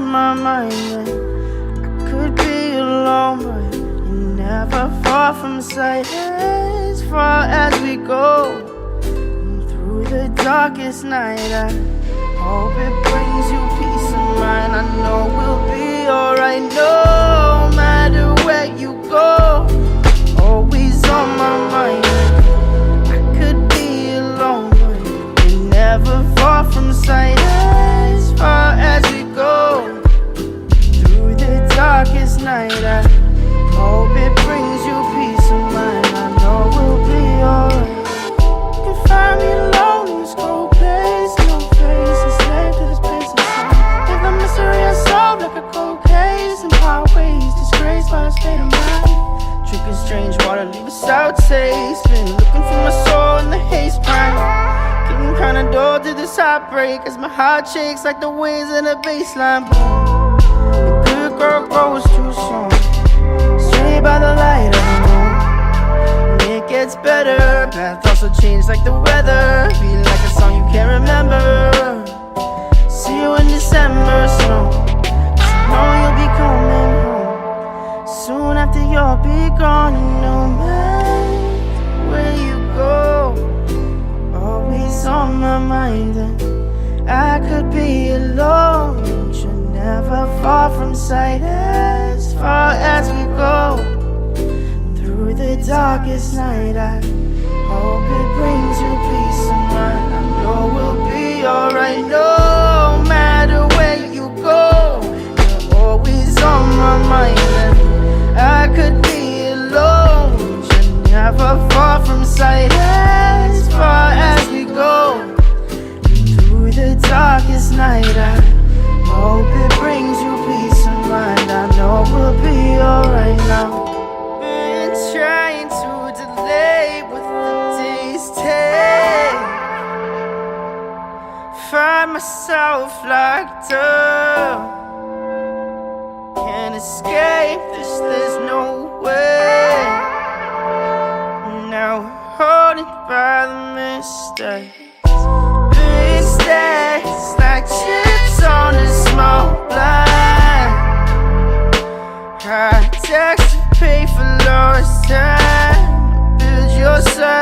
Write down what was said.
my mind that I could be alone, but you're never far from sight. As far as we go through the darkest night, I hope it brings you peace of mind. I know we'll be alright, no matter where you go. Always on my mind. I could be alone, but you're never far from sight. As far as we go through the darkest night, I hope it brings you peace of mind. I know we'll be alright. You can find me alone in this cold place, no face, a slave to this place inside. Live the mystery unsolved like a cold case, and highways disgraced by a state of mind. Drinking strange water, leave a sour taste. Been looking for my soul in the haze prime. Getting kinda dull to this heartbreak as my heart shakes like the waves in a baseline. Boom. The good girl grows too soon, straight by the light of the moon. And it gets better, path also change like the weather. Be like a song you can't remember. See you in December soon, 'cause I know you'll be coming home soon after you'll be gone. And no matter where you go, always on my mind. And I could be alone, but you're never far from sight. As far as we go through the darkest night, I hope it brings you peace of mind. I know we'll be alright, no matter where you go. You're always on my mind. And I could be alone, but you're never far from sight. As far as we go through the darkest night, I hope it brings you peace of mind. I know we'll be alright now. Been trying to delay what the days take. Find myself locked up, can't escape this, there's no way. Now haunted by the mistakes. Big stacks like chips on a small blind. High tax to pay for lost time. Build your side.